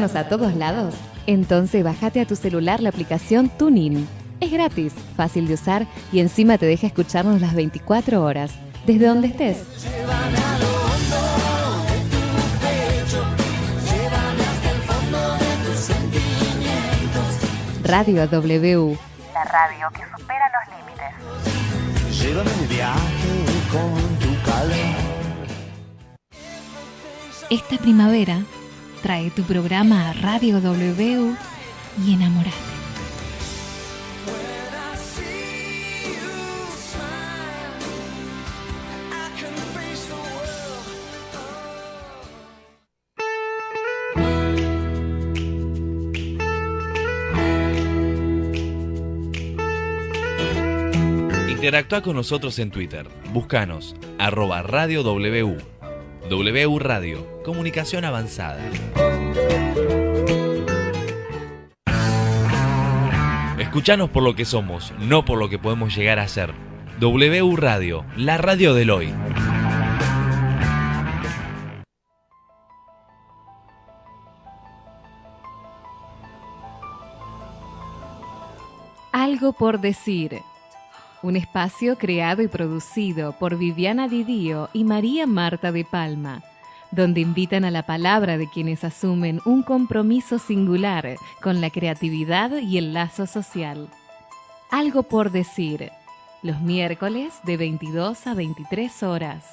escucharnos a todos lados? Entonces bájate a tu celular la aplicación TuneIn. Es gratis, fácil de usar y encima te deja escucharnos las 24 horas, desde donde estés. Radio W. La radio que supera los límites. Llévame de viaje con tu calor. Esta primavera trae tu programa a Radio W y enamórate. Interactúa con nosotros en Twitter. Búscanos @Radio W. W Radio, comunicación avanzada. Escuchanos por lo que somos, no por lo que podemos llegar a ser. W Radio, la radio del hoy. Algo por decir. Un espacio creado y producido por Viviana Didío y María Marta de Palma, donde invitan a la palabra de quienes asumen un compromiso singular con la creatividad y el lazo social. Algo por decir, los miércoles de 22 a 23 horas.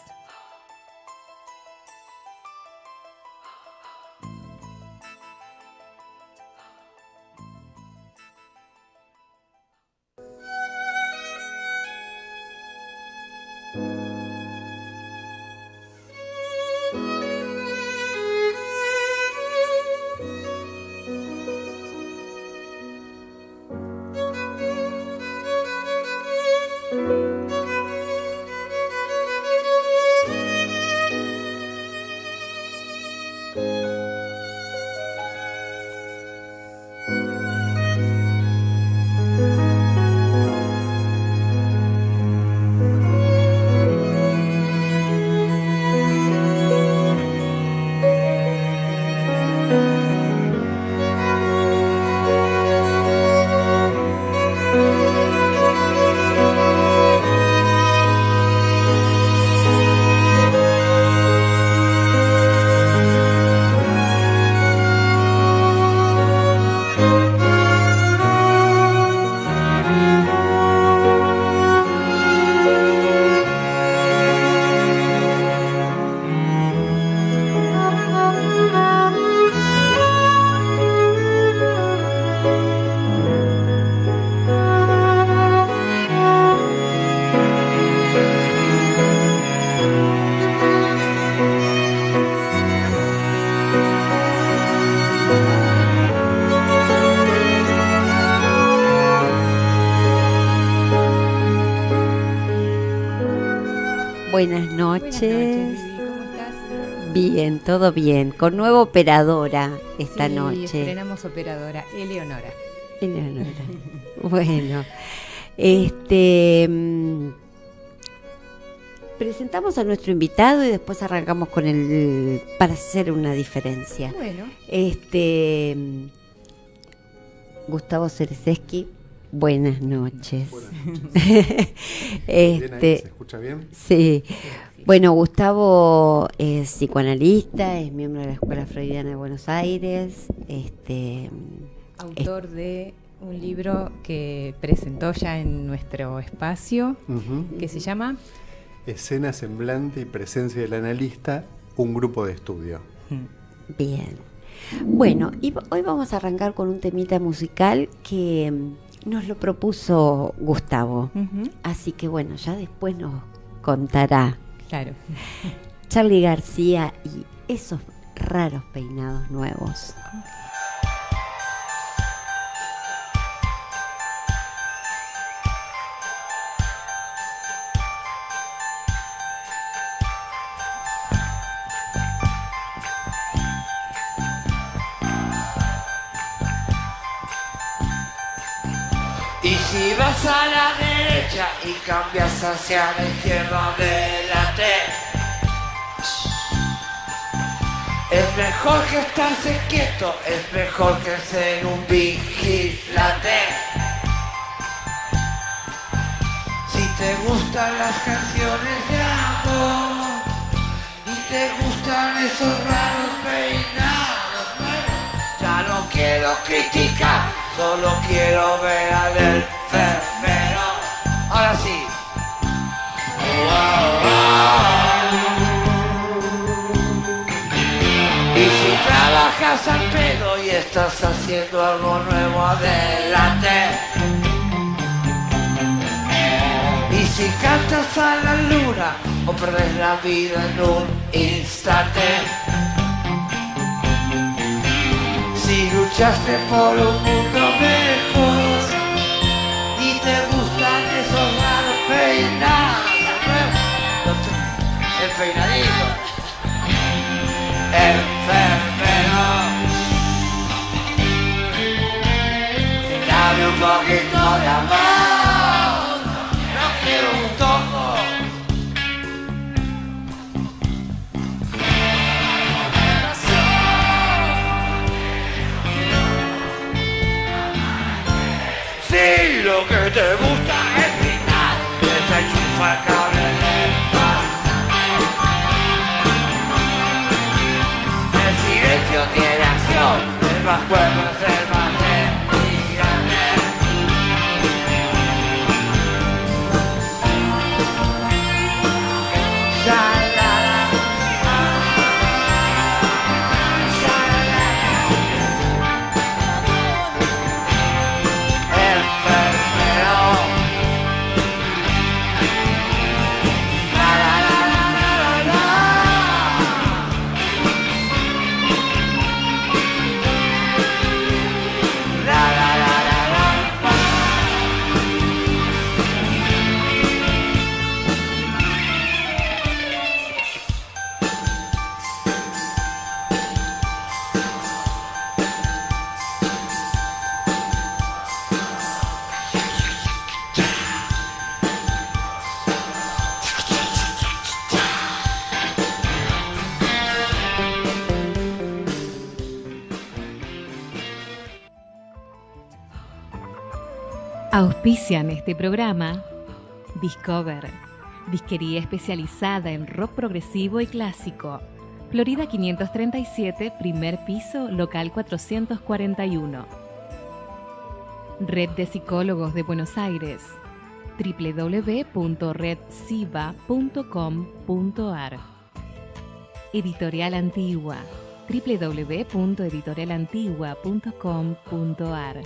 Buenas noches. Buenas noches, ¿cómo estás? Bien, todo bien. Con nueva operadora esta Sí, noche. estrenamos operadora, Eleonora. Eleonora. Bueno, presentamos a nuestro invitado y después arrancamos con el para hacer una diferencia. Bueno, Gustavo Cerezeski. Buenas noches. Buenas noches. ¿Bien ahí? ¿Se escucha bien? Sí. Bueno, Gustavo es psicoanalista, es miembro de la Escuela Freudiana de Buenos Aires. autor de un libro que presentó ya en nuestro espacio, que se llama Escena, semblante y presencia del analista, un grupo de estudio. Bien. Bueno, y hoy vamos a arrancar con un temita musical que nos lo propuso Gustavo. Así que bueno, ya después nos contará. Claro. Charly García y esos raros peinados nuevos. Y si vas a la derecha y cambias hacia la izquierda, delante. Es mejor que estarse quieto, es mejor que ser un vigilante. Si te gustan las canciones de amor y te gustan esos raros peinados, bueno, ya no quiero criticar, solo quiero ver al enfermero. Ahora sí. Y si trabajas al pedo y estás haciendo algo nuevo, adelante. Y si cantas a la luna o perdes la vida en un instante. Si luchaste por un mundo mejor y te gustan esos raros peinados, el peinadito, enfermero, dame un poquito de amor, no quiero un toco. Si lo que te gusta es gritar, te enchufa el cable del pan. El silencio tiene acción, el más cuerdo es el más delirante. Shalala, shalala. Enfermero. La la la la la la la. La la la la la. Auspician este programa Discover, disquería especializada en rock progresivo y clásico. Florida 537, primer piso, local 441. Red de Psicólogos de Buenos Aires, www.redsiva.com.ar. Editorial Antigua, www.editorialantigua.com.ar.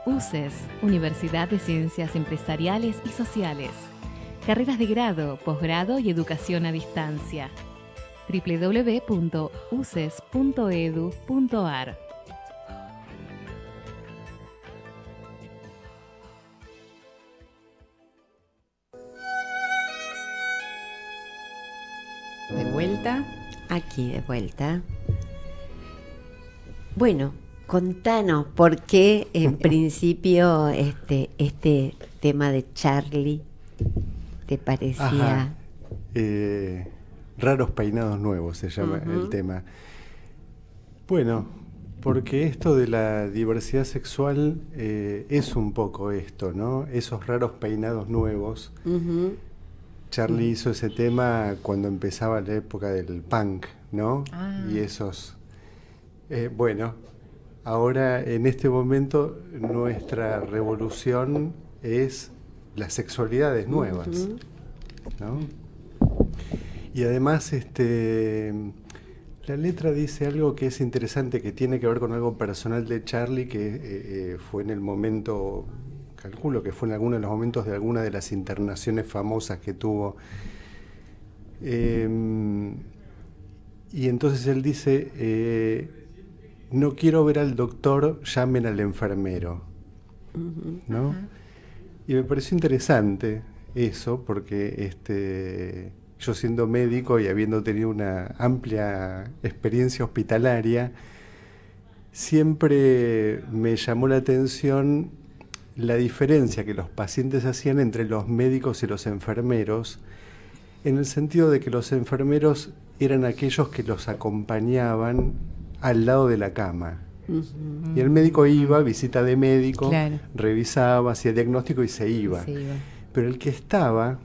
UCES, Universidad de Ciencias Empresariales y Sociales. Carreras de grado, posgrado y educación a distancia. www.uces.edu.ar. De vuelta. Aquí de vuelta. Bueno, contanos por qué en principio este tema de Charlie te parecía. Ajá. Raros peinados nuevos se llama el tema. Bueno, porque esto de la diversidad sexual es un poco esto, ¿no? Esos raros peinados nuevos. Charlie hizo ese tema cuando empezaba la época del punk, ¿no? Y esos... bueno, ahora en este momento nuestra revolución es las sexualidades nuevas, ¿no? Y además la letra dice algo que es interesante, que tiene que ver con algo personal de Charlie, que fue en el momento... calculo que fue en alguno de los momentos de alguna de las internaciones famosas que tuvo. Y entonces él dice, no quiero ver al doctor, llamen al enfermero. ¿No? Y me pareció interesante eso, porque yo siendo médico y habiendo tenido una amplia experiencia hospitalaria, siempre me llamó la atención la diferencia que los pacientes hacían entre los médicos y los enfermeros, en el sentido de que los enfermeros eran aquellos que los acompañaban al lado de la cama. Y el médico iba, visita de médico, Claro. revisaba, hacía diagnóstico y se iba. Se iba. Pero el que estaba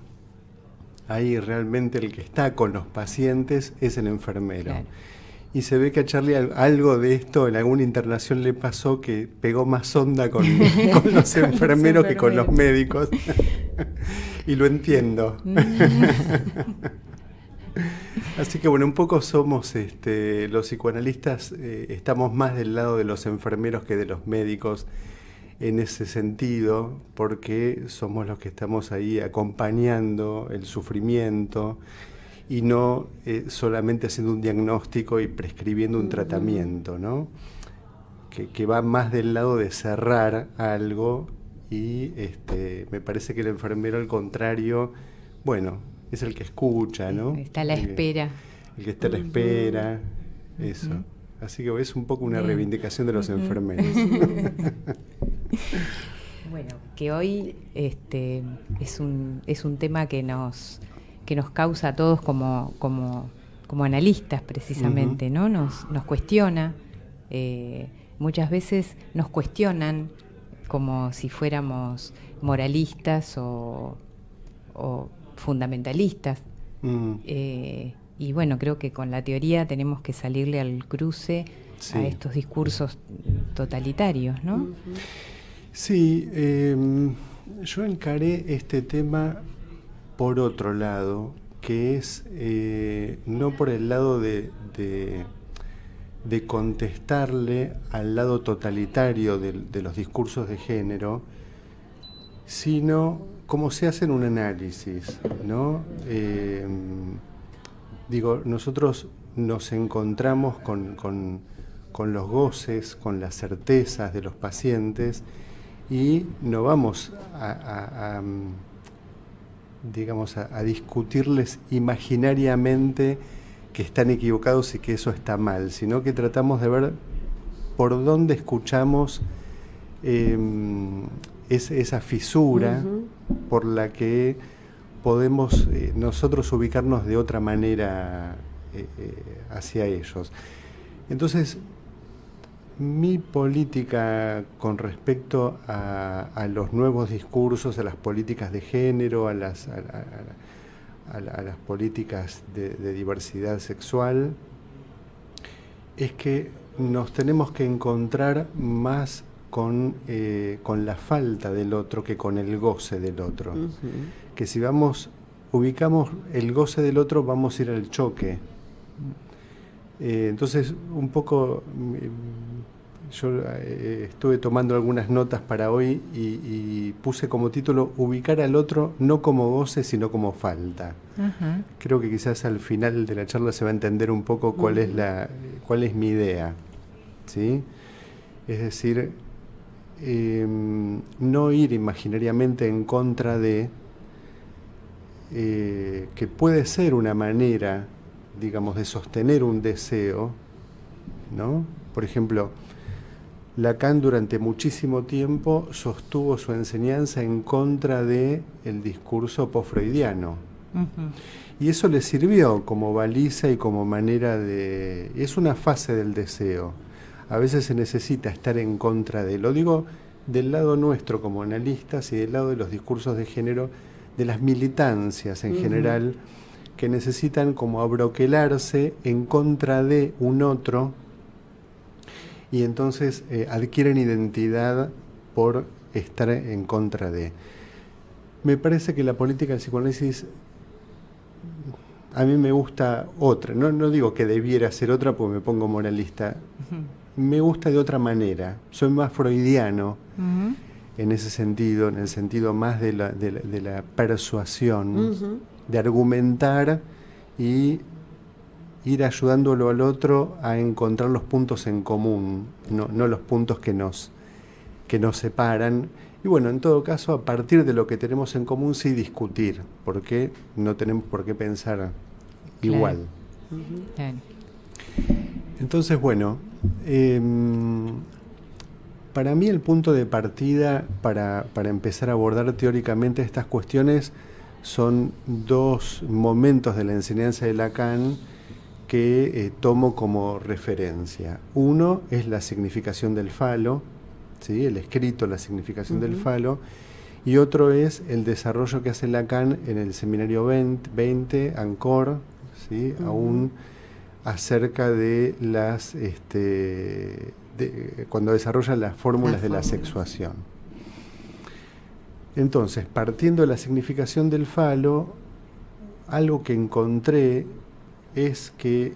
ahí, realmente el que está con los pacientes, es el enfermero. Claro. Y se ve que a Charlie algo de esto en alguna internación le pasó, que pegó más onda con los enfermeros que con los médicos. Y lo entiendo. Así que bueno, un poco somos los psicoanalistas, estamos más del lado de los enfermeros que de los médicos en ese sentido, porque somos los que estamos ahí acompañando el sufrimiento y no solamente haciendo un diagnóstico y prescribiendo un tratamiento, ¿no? Que va más del lado de cerrar algo, y me parece que el enfermero, al contrario, bueno, es el que escucha, ¿no? Está a la espera. El que está a la espera, eso. Así que es un poco una reivindicación de los enfermeros. Bueno, que hoy es un tema que nos causa a todos como analistas, precisamente, ¿no? Nos cuestiona, muchas veces nos cuestionan como si fuéramos moralistas o fundamentalistas. Y bueno, creo que con la teoría tenemos que salirle al cruce Sí. a estos discursos totalitarios, ¿no? Sí, yo encaré este tema por otro lado, que es no por el lado de contestarle al lado totalitario de los discursos de género, sino cómo se hace un análisis, ¿no? Digo, nosotros nos encontramos con los goces, con las certezas de los pacientes, y no vamos a discutirles imaginariamente que están equivocados y que eso está mal, sino que tratamos de ver por dónde escuchamos esa fisura por la que podemos nosotros ubicarnos de otra manera hacia ellos. Entonces, mi política con respecto a los nuevos discursos, a las políticas de género, a las políticas de diversidad sexual, es que nos tenemos que encontrar más con la falta del otro que con el goce del otro. Que si ubicamos el goce del otro, vamos a ir al choque. Entonces, un poco, yo estuve tomando algunas notas para hoy y puse como título: ubicar al otro no como goce, sino como falta. Ajá. Creo que quizás al final de la charla se va a entender un poco cuál es mi idea, ¿sí? Es decir, no ir imaginariamente en contra de, que puede ser una manera, digamos, de sostener un deseo, ¿no? Por ejemplo, Lacan durante muchísimo tiempo sostuvo su enseñanza en contra del discurso post-freudiano. Y eso le sirvió como baliza y como manera de... Es una fase del deseo. A veces se necesita estar en contra de... Lo digo del lado nuestro como analistas y del lado de los discursos de género, de las militancias en general, que necesitan como abroquelarse en contra de un otro, y entonces adquieren identidad por estar en contra de. Me parece que la política del psicoanálisis, a mí me gusta otra, no digo que debiera ser otra porque me pongo moralista, me gusta de otra manera, soy más freudiano en ese sentido, en el sentido más de la persuasión, de argumentar y ir ayudándolo al otro a encontrar los puntos en común, no los puntos que nos separan. Y bueno, en todo caso, a partir de lo que tenemos en común, sí discutir, porque no tenemos por qué pensar igual. Claro. Entonces, bueno, para mí el punto de partida para empezar a abordar teóricamente estas cuestiones son dos momentos de la enseñanza de Lacan que tomo como referencia. Uno es la significación del falo, ¿sí? El escrito, la significación del falo, y otro es el desarrollo que hace Lacan en el seminario 20, Ancor, ¿sí? Aún acerca de las cuando desarrolla las fórmulas de la sexuación. Entonces, partiendo de la significación del falo, algo que encontré es que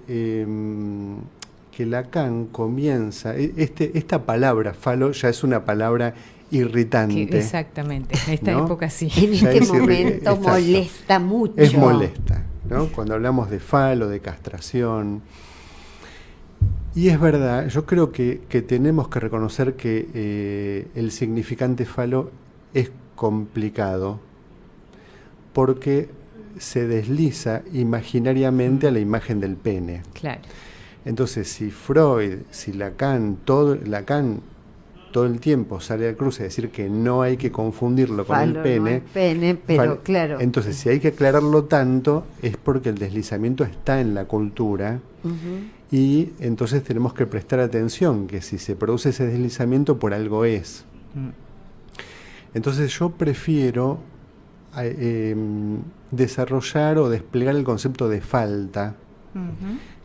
Lacan comienza, esta palabra falo ya es una palabra irritante. Exactamente, en esta época sí. En este momento molesta mucho. Es molesta, ¿no? Cuando hablamos de falo, de castración. Y es verdad, yo creo que tenemos que reconocer que el significante falo es complicado porque se desliza imaginariamente a la imagen del pene. Claro. Entonces, si Freud, si Lacan todo el tiempo sale al cruce a decir que no hay que confundirlo con el pene, no es pene, pero claro. Entonces, si hay que aclararlo tanto, es porque el deslizamiento está en la cultura. Y entonces tenemos que prestar atención, que si se produce ese deslizamiento, por algo es. Entonces yo prefiero desarrollar o desplegar el concepto de falta,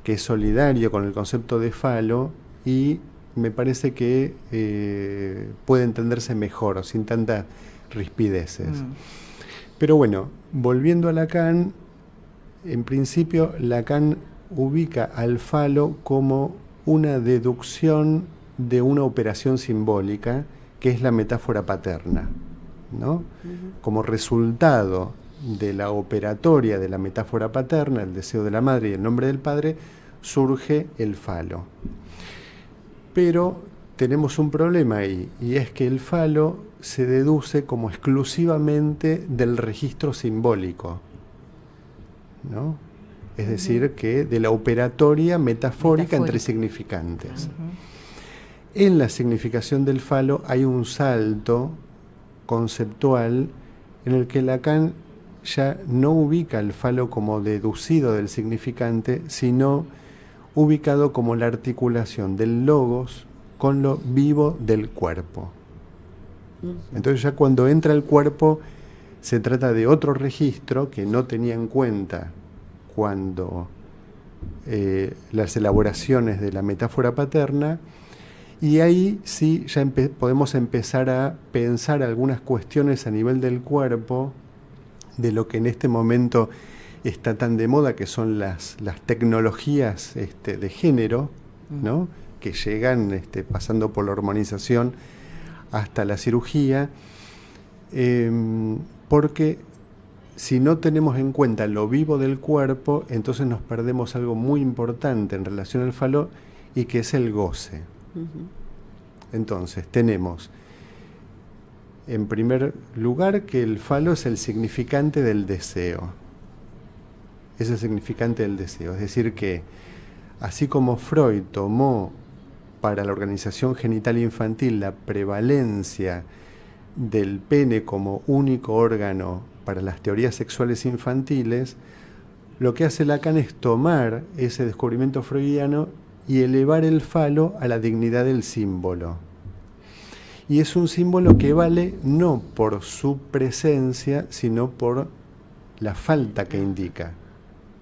que es solidario con el concepto de falo, y me parece que puede entenderse mejor, sin tantas rispideces. Pero bueno, volviendo a Lacan, en principio Lacan ubica al falo como una deducción de una operación simbólica, que es la metáfora paterna, ¿no? Como resultado de la operatoria de la metáfora paterna, el deseo de la madre y el nombre del padre, surge el falo. Pero tenemos un problema ahí, y es que el falo se deduce como exclusivamente del registro simbólico, ¿no? Es decir, que de la operatoria metafórica entre significantes. En la significación del falo hay un salto conceptual en el que Lacan ya no ubica el falo como deducido del significante, sino ubicado como la articulación del logos con lo vivo del cuerpo. Entonces ya cuando entra el cuerpo se trata de otro registro que no tenía en cuenta cuando las elaboraciones de la metáfora paterna, y ahí sí ya podemos empezar a pensar algunas cuestiones a nivel del cuerpo, de lo que en este momento está tan de moda, que son las tecnologías de género, ¿no? Que llegan pasando por la hormonización hasta la cirugía, porque si no tenemos en cuenta lo vivo del cuerpo, entonces nos perdemos algo muy importante en relación al falo, y que es el goce. Entonces tenemos en primer lugar que el falo es el significante del deseo. Es el significante del deseo. Es decir que así como Freud tomó para la organización genital infantil la prevalencia del pene como único órgano para las teorías sexuales infantiles, lo que hace Lacan es tomar ese descubrimiento freudiano y elevar el falo a la dignidad del símbolo. Y es un símbolo que vale no por su presencia, sino por la falta que indica,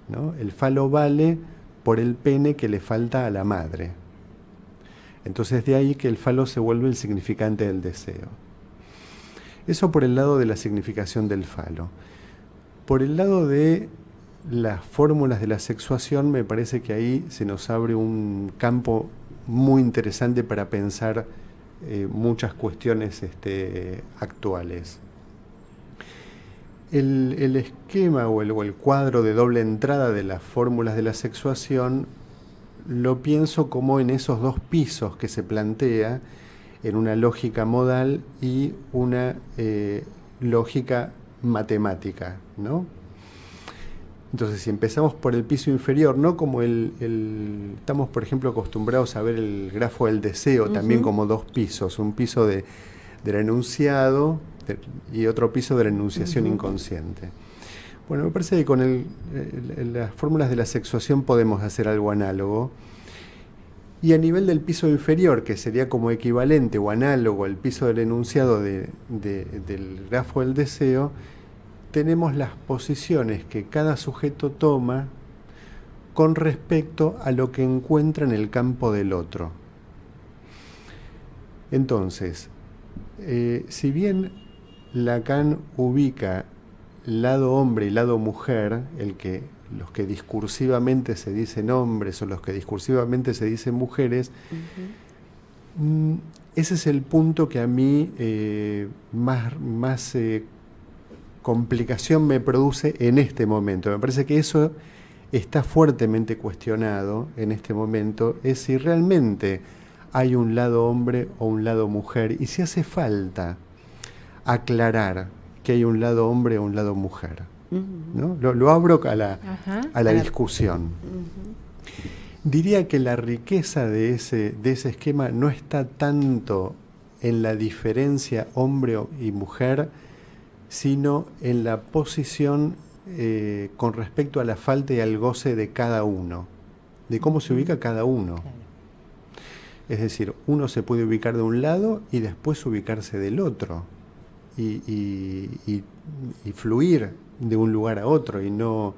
¿no? El falo vale por el pene que le falta a la madre. Entonces de ahí que el falo se vuelve el significante del deseo. Eso por el lado de la significación del falo. Por el lado de las fórmulas de la sexuación, me parece que ahí se nos abre un campo muy interesante para pensar muchas cuestiones actuales. El esquema o el cuadro de doble entrada de las fórmulas de la sexuación lo pienso como en esos dos pisos que se plantea en una lógica modal y una lógica matemática, ¿no? Entonces, si empezamos por el piso inferior, no como estamos, por ejemplo, acostumbrados a ver el grafo del deseo también como dos pisos, un piso del enunciado y otro piso de la enunciación inconsciente. Bueno, me parece que con las fórmulas de la sexuación podemos hacer algo análogo. Y a nivel del piso inferior, que sería como equivalente o análogo al piso del enunciado del grafo del deseo, tenemos las posiciones que cada sujeto toma con respecto a lo que encuentra en el campo del otro. Entonces, si bien Lacan ubica lado hombre y lado mujer, los que discursivamente se dicen hombres o los que discursivamente se dicen mujeres, ese es el punto que a mí más complicación me produce en este momento. Me parece que eso está fuertemente cuestionado en este momento, es si realmente hay un lado hombre o un lado mujer, y si hace falta aclarar que hay un lado hombre o un lado mujer. ¿No? Lo abro a la discusión. Diría que la riqueza de ese esquema no está tanto en la diferencia hombre y mujer, sino en la posición con respecto a la falta y al goce de cada uno, de cómo se ubica cada uno. Claro. Es decir, uno se puede ubicar de un lado y después ubicarse del otro, y fluir de un lugar a otro, y no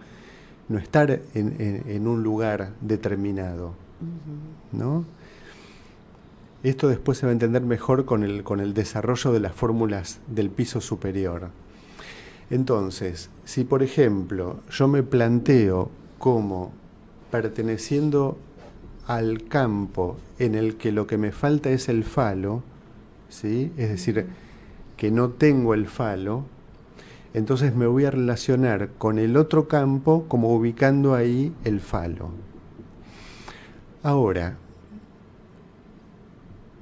estar en un lugar determinado, ¿no? Esto después se va a entender mejor con el desarrollo de las fórmulas del piso superior. Entonces, si por ejemplo yo me planteo como perteneciendo al campo en el que lo que me falta es el falo, ¿sí? Es decir, que no tengo el falo, entonces me voy a relacionar con el otro campo como ubicando ahí el falo. Ahora,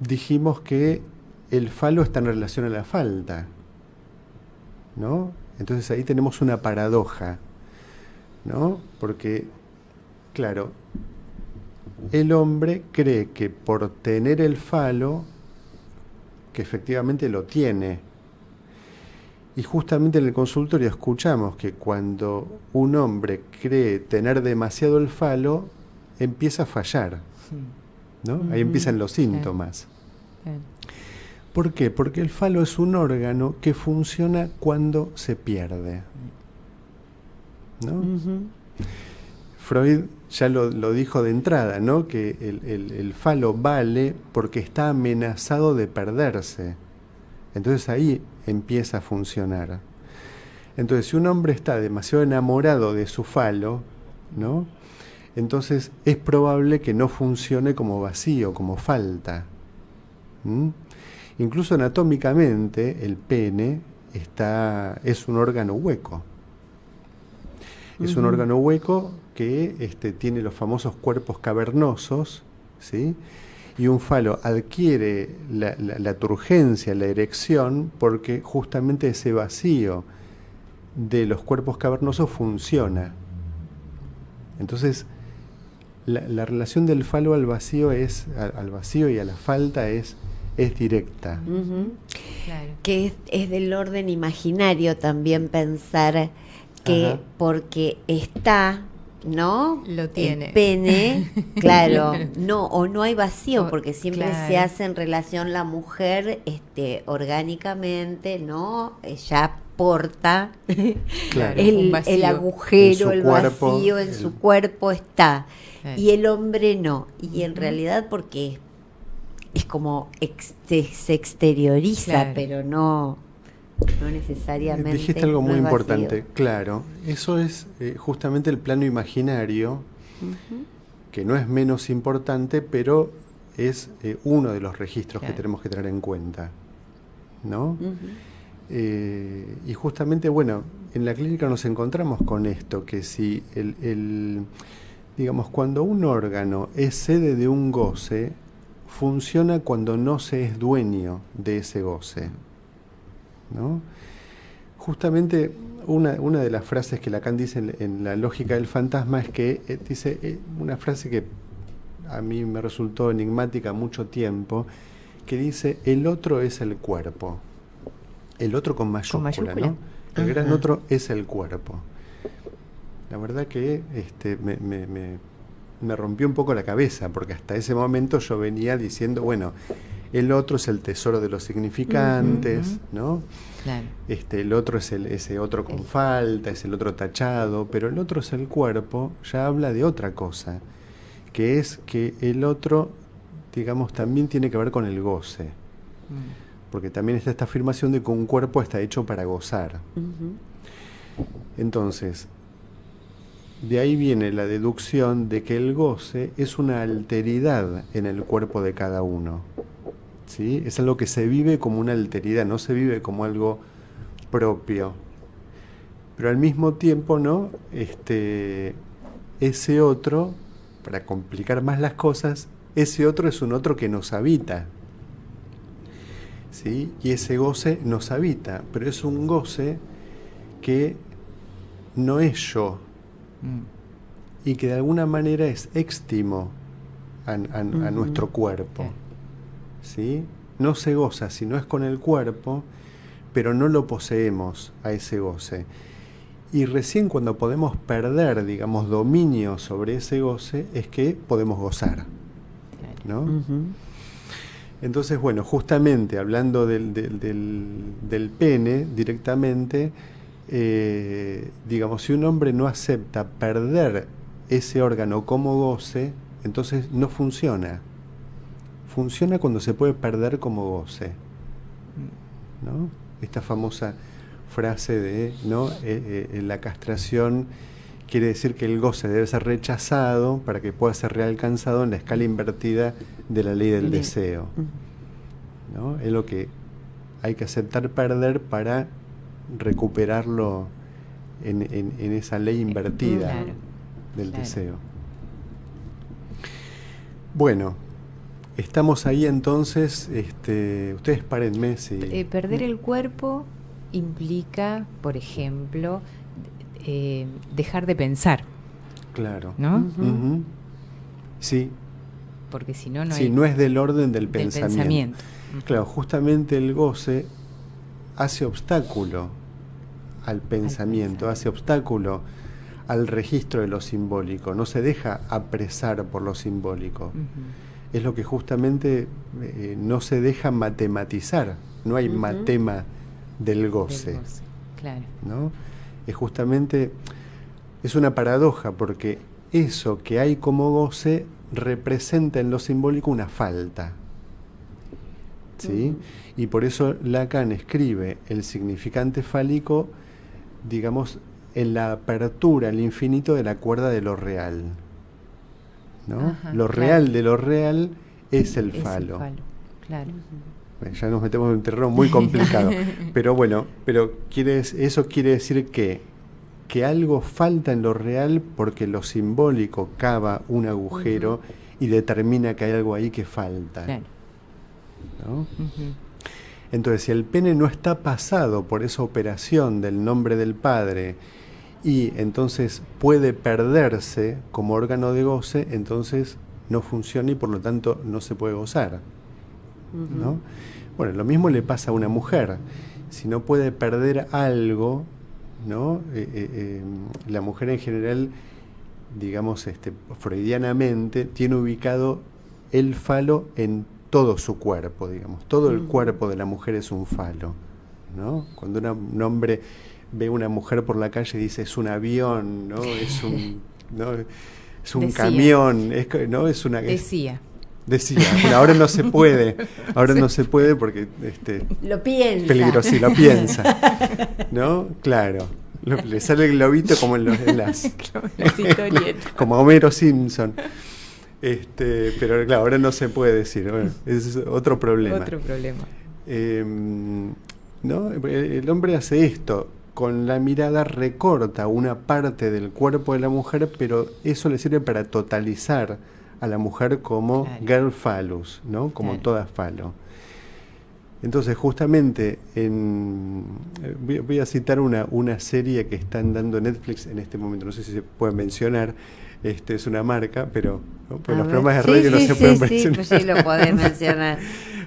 dijimos que el falo está en relación a la falta, ¿no? Entonces ahí tenemos una paradoja, ¿no? Porque, claro, el hombre cree que por tener el falo, que efectivamente lo tiene. Y justamente en el consultorio escuchamos que cuando un hombre cree tener demasiado el falo, empieza a fallar, ¿no? Ahí empiezan los síntomas. ¿Por qué? Porque el falo es un órgano que funciona cuando se pierde, ¿no? Freud ya lo dijo de entrada, ¿no? Que el falo vale porque está amenazado de perderse. Entonces ahí empieza a funcionar. Entonces, si un hombre está demasiado enamorado de su falo, ¿no? Entonces es probable que no funcione como vacío, como falta. Incluso anatómicamente el pene es un órgano hueco. Es un órgano hueco que tiene los famosos cuerpos cavernosos, ¿sí? Y un falo adquiere la turgencia, la erección, porque justamente ese vacío de los cuerpos cavernosos funciona. Entonces, la relación del falo al vacío y a la falta es directa. Claro. Que es del orden imaginario también pensar que porque está, ¿no? Lo tiene. El pene, claro, no hay vacío, porque siempre se hace en relación la mujer orgánicamente, ¿no? Ella porta el agujero, el vacío en su cuerpo está, y el hombre no, y en realidad porque es como se exterioriza, pero no necesariamente. Dijiste algo muy importante, claro. Eso es justamente el plano imaginario, que no es menos importante, pero es uno de los registros que tenemos que tener en cuenta, ¿no? Y justamente, bueno, en la clínica nos encontramos con esto, que si digamos, cuando un órgano es sede de un goce, funciona cuando no se es dueño de ese goce, ¿no? Justamente una de las frases que Lacan dice en la lógica del fantasma es que dice una frase que a mí me resultó enigmática mucho tiempo, que dice: el otro es el cuerpo. El otro con mayúscula, ¿no? El gran otro es el cuerpo. la verdad que me rompió un poco la cabeza, porque hasta ese momento yo venía diciendo, bueno, el otro es el tesoro de los significantes, ¿no? Claro. El otro es ese otro con falta, es el otro tachado, pero el otro es el cuerpo, ya habla de otra cosa, que es que el otro, digamos, también tiene que ver con el goce. Porque también está esta afirmación de que un cuerpo está hecho para gozar. Entonces, de ahí viene la deducción de que el goce es una alteridad en el cuerpo de cada uno. ¿Sí? Es algo que se vive como una alteridad, no se vive como algo propio. Pero al mismo tiempo, ¿no? Ese otro, para complicar más las cosas, ese otro es un otro que nos habita. ¿Sí? Y ese goce nos habita, pero es un goce que no es yo y que de alguna manera es éxtimo a nuestro cuerpo. ¿Sí? No se goza si no es con el cuerpo, pero no lo poseemos a ese goce. Y recién cuando podemos perder, digamos, dominio sobre ese goce, es que podemos gozar, ¿no? Entonces, bueno, justamente hablando del pene directamente, digamos, si un hombre no acepta perder ese órgano como goce, entonces no funciona. Funciona cuando se puede perder como goce, ¿no? Esta famosa frase de, ¿no? La castración quiere decir que el goce debe ser rechazado para que pueda ser realcanzado en la escala invertida de la ley del deseo, ¿no? Es lo que hay que aceptar perder para recuperarlo en esa ley invertida del deseo. Bueno, estamos ahí entonces, ustedes párenme si... Perder el cuerpo implica, por ejemplo, dejar de pensar. Claro. ¿No? Sí. Porque si no, no sí, hay... no es del orden del pensamiento. Claro, justamente el goce hace obstáculo al pensamiento, hace obstáculo al registro de lo simbólico, no se deja apresar por lo simbólico. Es lo que justamente no se deja matematizar, no hay matema del goce. Claro. ¿No? Es justamente, es una paradoja, porque eso que hay como goce representa en lo simbólico una falta. ¿Sí? Y por eso Lacan escribe el significante fálico, digamos, en la apertura al infinito de la cuerda de lo real, ¿no? Lo real de lo real es el falo. Claro. Bueno, ya nos metemos en un terreno muy complicado. Pero bueno, eso quiere decir que algo falta en lo real porque lo simbólico cava un agujero y determina que hay algo ahí que falta. Claro. ¿No? Entonces, si el pene no está pasado por esa operación del nombre del padre y entonces puede perderse como órgano de goce, entonces no funciona y por lo tanto no se puede gozar, ¿no? Bueno, lo mismo le pasa a una mujer. Si no puede perder algo, ¿no? La mujer en general, digamos, freudianamente, tiene ubicado el falo en todo su cuerpo, digamos. Todo el cuerpo de la mujer es un falo, ¿no? Cuando un hombre ve a una mujer por la calle y dice, es un avión, ¿no? Es un, ¿no? Es un camión, ¿no? Es una... Decía, bueno, ahora no se puede, no se puede porque lo piensa. Peligroso, sí, lo piensa, ¿no? Claro, le sale el globito como en las historietas, como Homero Simpson, pero claro, ahora no se puede decir, bueno, ese es otro problema. ¿No? El hombre hace esto, con la mirada recorta una parte del cuerpo de la mujer, pero eso le sirve para totalizar a la mujer como girl phallus, ¿no? Como toda falo. Entonces, justamente, voy a citar una serie que están dando Netflix en este momento, no sé si se puede mencionar, es una marca, pero ¿no? Pues los programas de radio no se pueden mencionar. Sí, lo podés mencionar.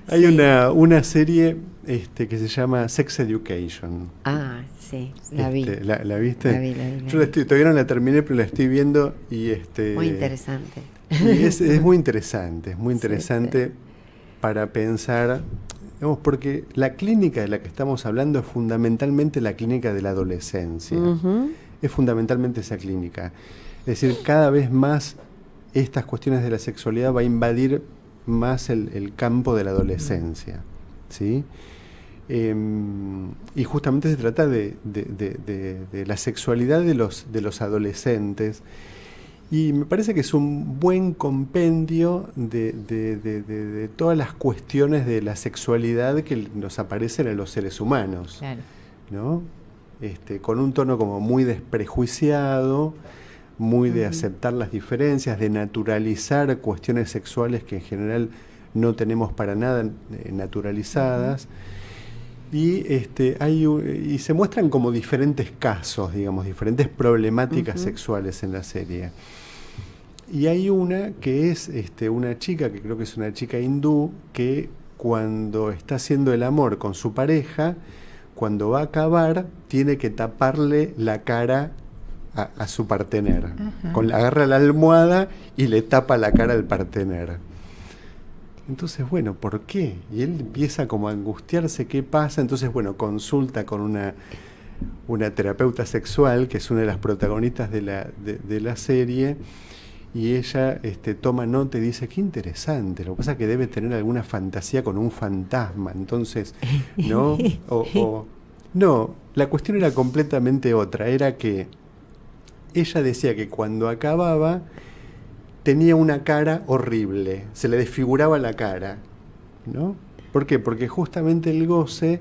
Hay una serie que se llama Sex Education. Sí, la vi. ¿La viste? La vi. Yo todavía no la terminé, pero la estoy viendo y Muy interesante. Y es muy interesante, sí. Para pensar, digamos, porque la clínica de la que estamos hablando es fundamentalmente la clínica de la adolescencia. Es fundamentalmente esa clínica. Es decir, cada vez más estas cuestiones de la sexualidad va a invadir más el campo de la adolescencia, ¿sí? Y justamente se trata de la sexualidad de los adolescentes, y me parece que es un buen compendio de todas las cuestiones de la sexualidad que nos aparecen en los seres humanos, claro, ¿no? Con un tono como muy desprejuiciado, muy de aceptar las diferencias, de naturalizar cuestiones sexuales que en general no tenemos para nada naturalizadas. Y y se muestran como diferentes casos, digamos, diferentes problemáticas sexuales en la serie. Y hay una que es una chica, que creo que es una chica hindú, que cuando está haciendo el amor con su pareja, cuando va a acabar, tiene que taparle la cara a su partener. Agarra la almohada y le tapa la cara al partener. Entonces, bueno, ¿por qué? Y él empieza como a angustiarse, ¿qué pasa? Entonces, bueno, consulta con una terapeuta sexual, que es una de las protagonistas de la serie, y ella toma nota y dice, qué interesante, lo que pasa es que debe tener alguna fantasía con un fantasma, entonces, ¿no? No, la cuestión era completamente otra, era que ella decía que cuando acababa tenía una cara horrible, se le desfiguraba la cara, ¿no? ¿Por qué? Porque justamente el goce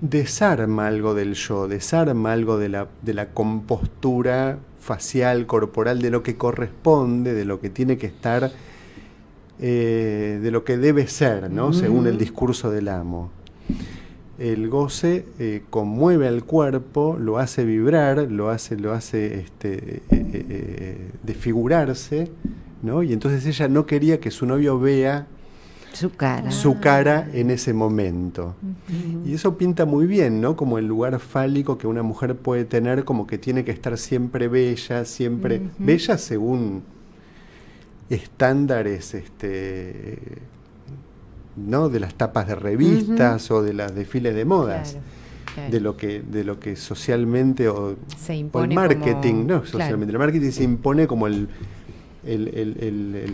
desarma algo del yo, desarma algo de la compostura facial, corporal, de lo que corresponde, de lo que tiene que estar, de lo que debe ser, ¿no? Según el discurso del amo. El goce conmueve al cuerpo, lo hace vibrar, lo hace desfigurarse, ¿no? Y entonces ella no quería que su novio vea su cara en ese momento. Y eso pinta muy bien, ¿no? Como el lugar fálico que una mujer puede tener, como que tiene que estar siempre bella, siempre bella según estándares, ¿no? De las tapas de revistas o de los desfiles de modas, claro. De lo que socialmente se impone, o el marketing, como, no socialmente, claro. El marketing se impone como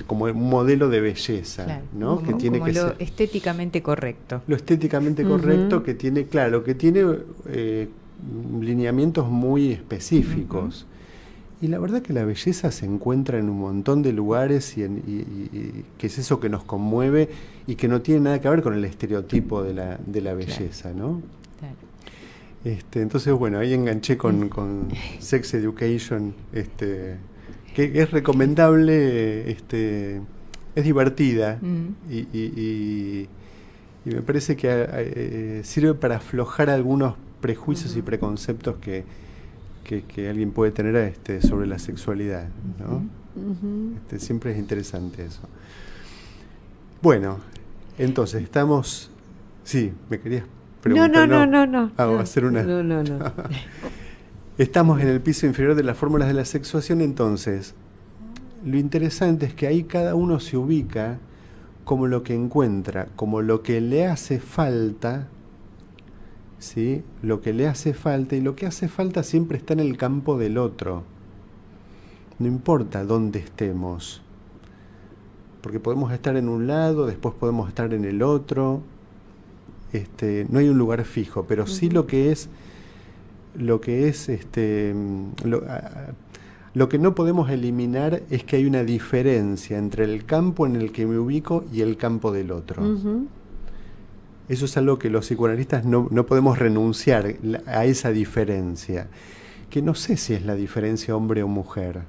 como el modelo de belleza, claro, ¿no? Como, que tiene como que lo ser estéticamente correcto. Lo estéticamente correcto, que tiene, claro, que tiene lineamientos muy específicos. Y la verdad que la belleza se encuentra en un montón de lugares y que es eso que nos conmueve y que no tiene nada que ver con el estereotipo de la belleza, claro, ¿no? Claro. Entonces, bueno, ahí enganché con Sex Education, que es recomendable, es divertida y me parece que sirve para aflojar algunos prejuicios y preconceptos que alguien puede tener sobre la sexualidad, ¿no? Siempre es interesante eso. Bueno, entonces estamos... Sí, me querías preguntar. No. Vamos a hacer una... No. Estamos en el piso inferior de las fórmulas de la sexuación, entonces lo interesante es que ahí cada uno se ubica como lo que encuentra, como lo que le hace falta, ¿sí? Lo que le hace falta, y lo que hace falta siempre está en el campo del otro. No importa dónde estemos, porque podemos estar en un lado, después podemos estar en el otro. No hay un lugar fijo, pero sí lo que no podemos eliminar es que hay una diferencia entre el campo en el que me ubico y el campo del otro. Eso es algo que los psicoanalistas no podemos renunciar a esa diferencia, que no sé si es la diferencia hombre o mujer,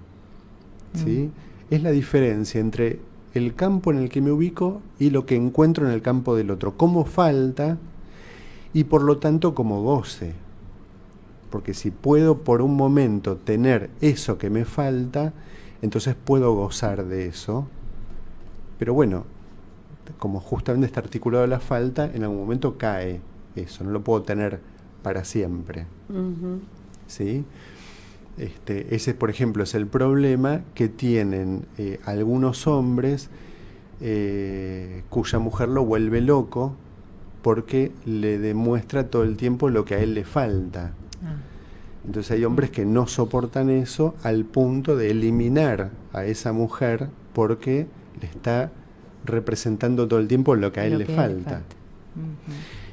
¿sí? Es la diferencia entre el campo en el que me ubico y lo que encuentro en el campo del otro, como falta y por lo tanto como goce. Porque si puedo por un momento tener eso que me falta, entonces puedo gozar de eso. Pero bueno, como justamente está articulado la falta, en algún momento cae eso, no lo puedo tener para siempre. Ujú. ¿Sí? Ese, por ejemplo, es el problema que tienen algunos hombres cuya mujer lo vuelve loco porque le demuestra todo el tiempo lo que a él le falta. Entonces hay hombres que no soportan eso al punto de eliminar a esa mujer porque le está representando todo el tiempo lo que a él le falta.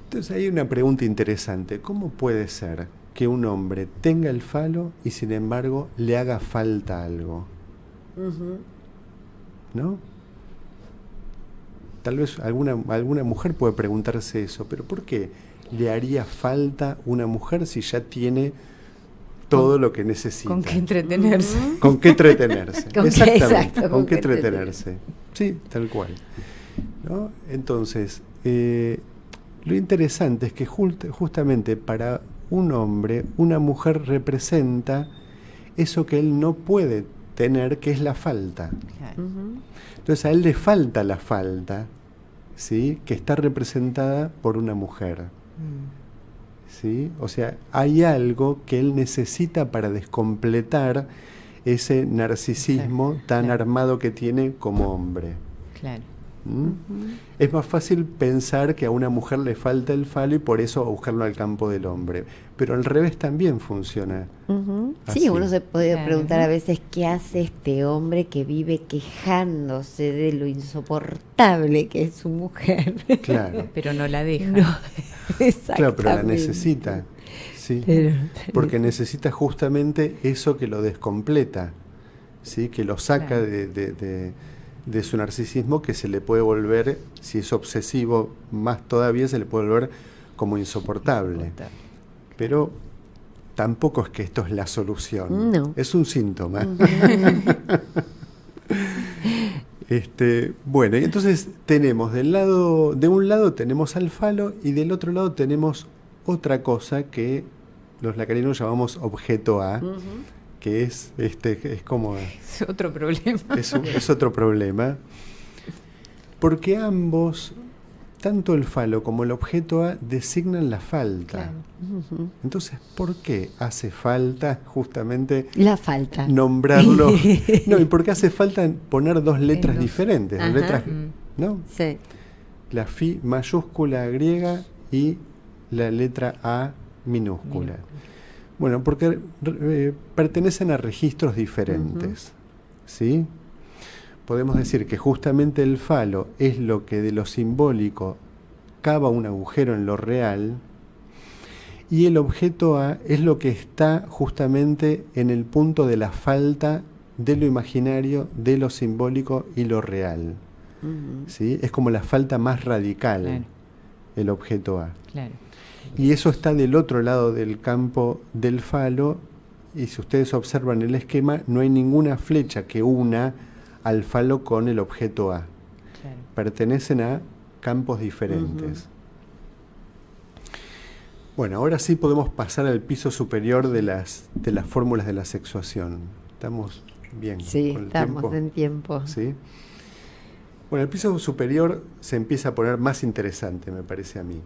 Entonces hay una pregunta interesante. ¿Cómo puede ser que un hombre tenga el falo y sin embargo le haga falta algo? Ujú. ¿No? Tal vez alguna mujer puede preguntarse eso, pero ¿por qué le haría falta una mujer si ya tiene todo lo que necesita? Con qué entretenerse. ¿Con qué entretenerse? ¿Con qué? Exactamente, Exacto, con qué entretenerse. Sí, tal cual. ¿No? Entonces, lo interesante es que justamente para un hombre, una mujer representa eso que él no puede tener, que es la falta. Claro. Ujú. Entonces a él le falta la falta, ¿sí? Que está representada por una mujer. ¿Sí? O sea, hay algo que él necesita para descompletar ese narcisismo Exacto, tan claro. armado que tiene como hombre. Claro. ¿Mm? Es más fácil pensar que a una mujer le falta el falo y por eso buscarlo al campo del hombre. Pero al revés también funciona. Ujú. Así. Sí, uno se puede Claro, preguntar ¿no? a veces qué hace este hombre que vive quejándose de lo insoportable que es su mujer. Claro, Pero no la deja. claro, pero la Exactamente. necesita. Sí. Porque necesita justamente eso que lo descompleta, ¿sí? Que lo saca Claro. de su narcisismo, que se le puede volver, si es obsesivo más todavía, se le puede volver como insoportable. Pero tampoco es que esto es la solución, No. es un síntoma. Bueno, y entonces tenemos de un lado tenemos al falo y del otro lado tenemos otra cosa que los lacanianos llamamos objeto A, Ujú. que es como Es otro problema. es otro problema, porque ambos, tanto el falo como el objeto A, designan la falta. Claro. Ujú. Entonces, ¿por qué hace falta justamente La falta. nombrarlo? No, y por qué hace falta poner dos letras dos. diferentes, dos Ajá. letras, ¿no? Sí. La fi mayúscula griega y la letra A minúscula. Bueno, porque pertenecen a registros diferentes, ¿sí? Podemos decir que justamente el falo es lo que de lo simbólico cava un agujero en lo real, y el objeto A es lo que está justamente en el punto de la falta de lo imaginario, de lo simbólico y lo real. Ujú. ¿Sí? Es como la falta más radical, Claro. el objeto A. Claro. Y eso está del otro lado del campo del falo, y si ustedes observan el esquema, no hay ninguna flecha que una al falo con el objeto A. Claro. Pertenecen a campos diferentes. Bueno, ahora sí podemos pasar al piso superior de las fórmulas de la sexuación. ¿Estamos bien Sí, con el estamos tiempo? en tiempo. ¿Sí? Bueno, el piso superior se empieza a poner más interesante, me parece a mí.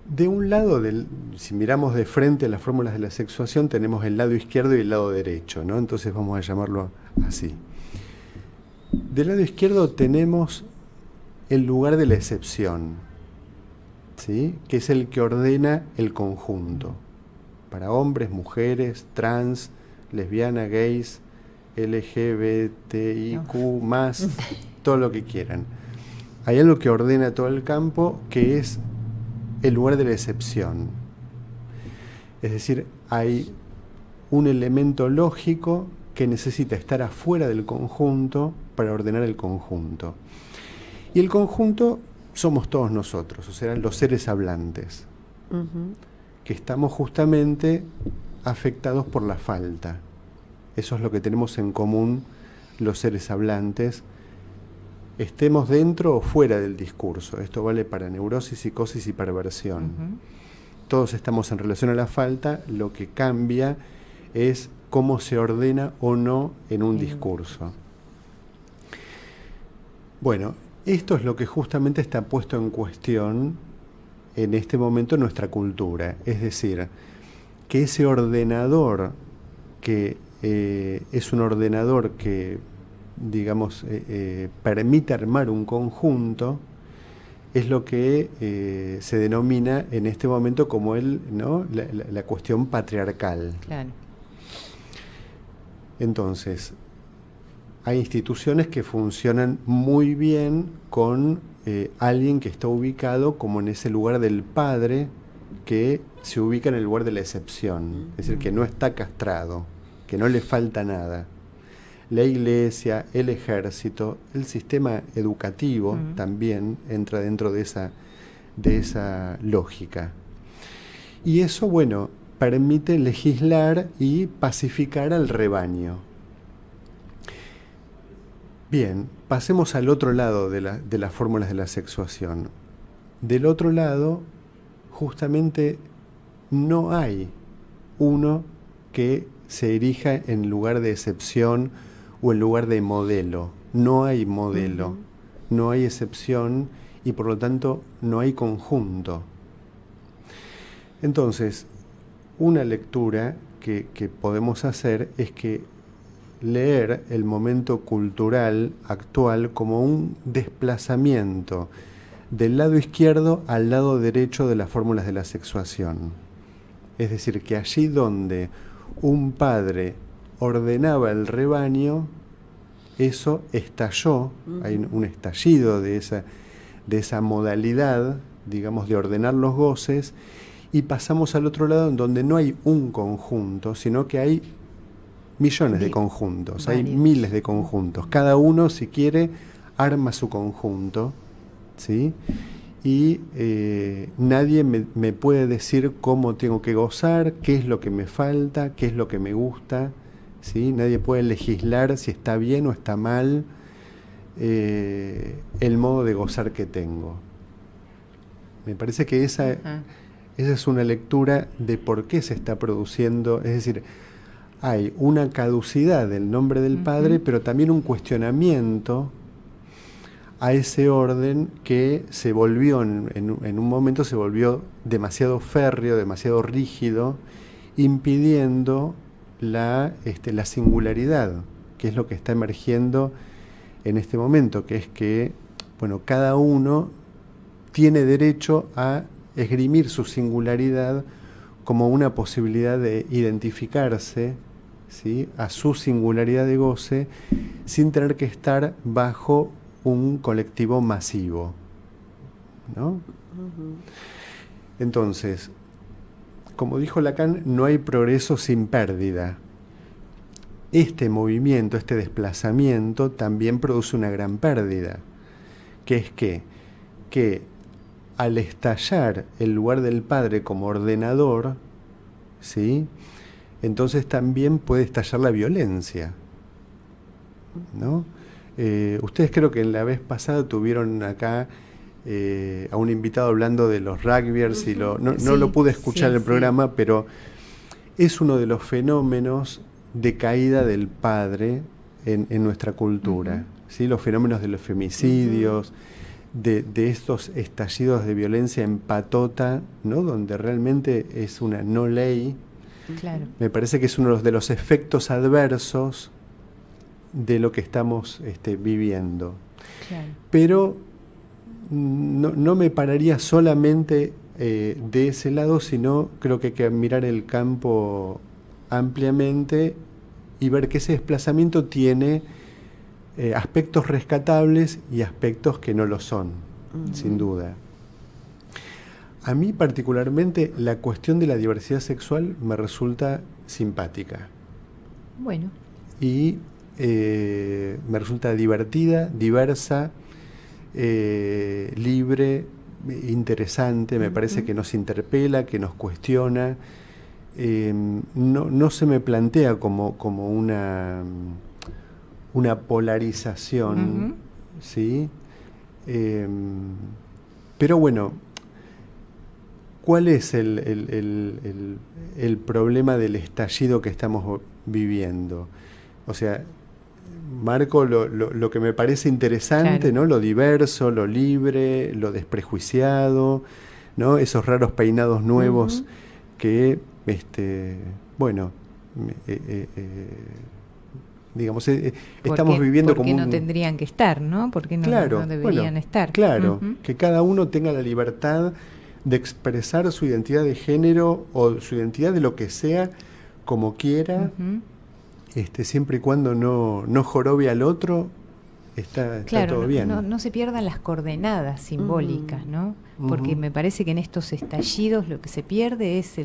De un lado, si miramos de frente a las fórmulas de la sexuación, tenemos el lado izquierdo y el lado derecho, ¿no? Entonces vamos a llamarlo así. Del lado izquierdo tenemos el lugar de la excepción, ¿sí? Que es el que ordena el conjunto. Para hombres, mujeres, trans, lesbianas, gays, LGBTIQ+, todo lo que quieran. Hay algo que ordena todo el campo, que es el lugar de la excepción. Es decir, hay un elemento lógico que necesita estar afuera del conjunto para ordenar el conjunto. Y el conjunto somos todos nosotros, o sea, los seres hablantes, Ujú. que estamos justamente afectados por la falta. Eso es lo que tenemos en común los seres hablantes, estemos dentro o fuera del discurso. Esto vale para neurosis, psicosis y perversión. Todos estamos en relación a la falta, lo que cambia es cómo se ordena o no en un discurso. Bueno, esto es lo que justamente está puesto en cuestión en este momento nuestra cultura. Es decir, que ese ordenador que es un ordenador que, digamos, permite armar un conjunto, es lo que se denomina en este momento como ¿no? la cuestión patriarcal. Claro. Entonces, hay instituciones que funcionan muy bien con alguien que está ubicado como en ese lugar del padre, que se ubica en el lugar de la excepción, es decir, que no está castrado, que no le falta nada. La iglesia, el ejército, el sistema educativo también entra dentro de esa lógica. Y eso, bueno, permite legislar y pacificar al rebaño. Bien, pasemos al otro lado de las fórmulas de la sexuación. Del otro lado, justamente no hay uno que se erija en lugar de excepción o en lugar de modelo. No hay modelo, no hay excepción y por lo tanto no hay conjunto. Entonces, una lectura que podemos hacer es que leer el momento cultural actual como un desplazamiento del lado izquierdo al lado derecho de las fórmulas de la sexuación. Es decir, que allí donde un padre ordenaba el rebaño, eso estalló, hay un estallido de esa modalidad, digamos, de ordenar los goces, y pasamos al otro lado en donde no hay un conjunto, sino que hay millones de conjuntos, hay miles de conjuntos. Cada uno, si quiere, arma su conjunto, ¿sí? Y nadie me puede decir cómo tengo que gozar, qué es lo que me falta, qué es lo que me gusta, ¿sí? Nadie puede legislar si está bien o está mal el modo de gozar que tengo. Me parece que esa es una lectura de por qué se está produciendo, es decir, hay una caducidad del nombre del padre, pero también un cuestionamiento a ese orden que se volvió, en un momento se volvió demasiado férreo, demasiado rígido, impidiendo la singularidad, que es lo que está emergiendo en este momento, que es que, bueno, cada uno tiene derecho a esgrimir su singularidad como una posibilidad de identificarse, ¿sí?, a su singularidad de goce, sin tener que estar bajo un colectivo masivo, ¿no? Entonces, como dijo Lacan, no hay progreso sin pérdida. Este movimiento, este desplazamiento, también produce una gran pérdida, que es que al estallar el lugar del padre como ordenador, ¿sí?, entonces también puede estallar la violencia, ¿no? Ustedes creo que en la vez pasada tuvieron acá a un invitado hablando de los rugbyers y no lo pude escuchar en el programa, pero es uno de los fenómenos de caída del padre en nuestra cultura, ¿sí? Los fenómenos de los femicidios, de estos estallidos de violencia en patota, ¿no?, donde realmente es una no ley. Claro. Me parece que es uno de los efectos adversos de lo que estamos viviendo. Claro. Pero no me pararía solamente de ese lado, sino creo que hay que mirar el campo ampliamente y ver que ese desplazamiento tiene aspectos rescatables y aspectos que no lo son, sin duda. A mí particularmente la cuestión de la diversidad sexual me resulta simpática. Bueno. Y me resulta divertida, diversa, libre, interesante, me parece que nos interpela, que nos cuestiona. No se me plantea como una polarización, ¿sí? Pero bueno, ¿cuál es el problema del estallido que estamos viviendo? O sea, marco lo que me parece interesante, claro, ¿no? Lo diverso, lo libre, lo desprejuiciado, ¿no? Esos raros peinados nuevos que, bueno, digamos, estamos viviendo como porque no tendrían que estar, ¿no? Porque no, claro, no deberían bueno, estar. Claro, que cada uno tenga la libertad de expresar su identidad de género o su identidad de lo que sea como quiera, siempre y cuando no jorobe al otro, está todo bien. No se pierdan las coordenadas simbólicas, ¿no? Porque me parece que en estos estallidos lo que se pierde es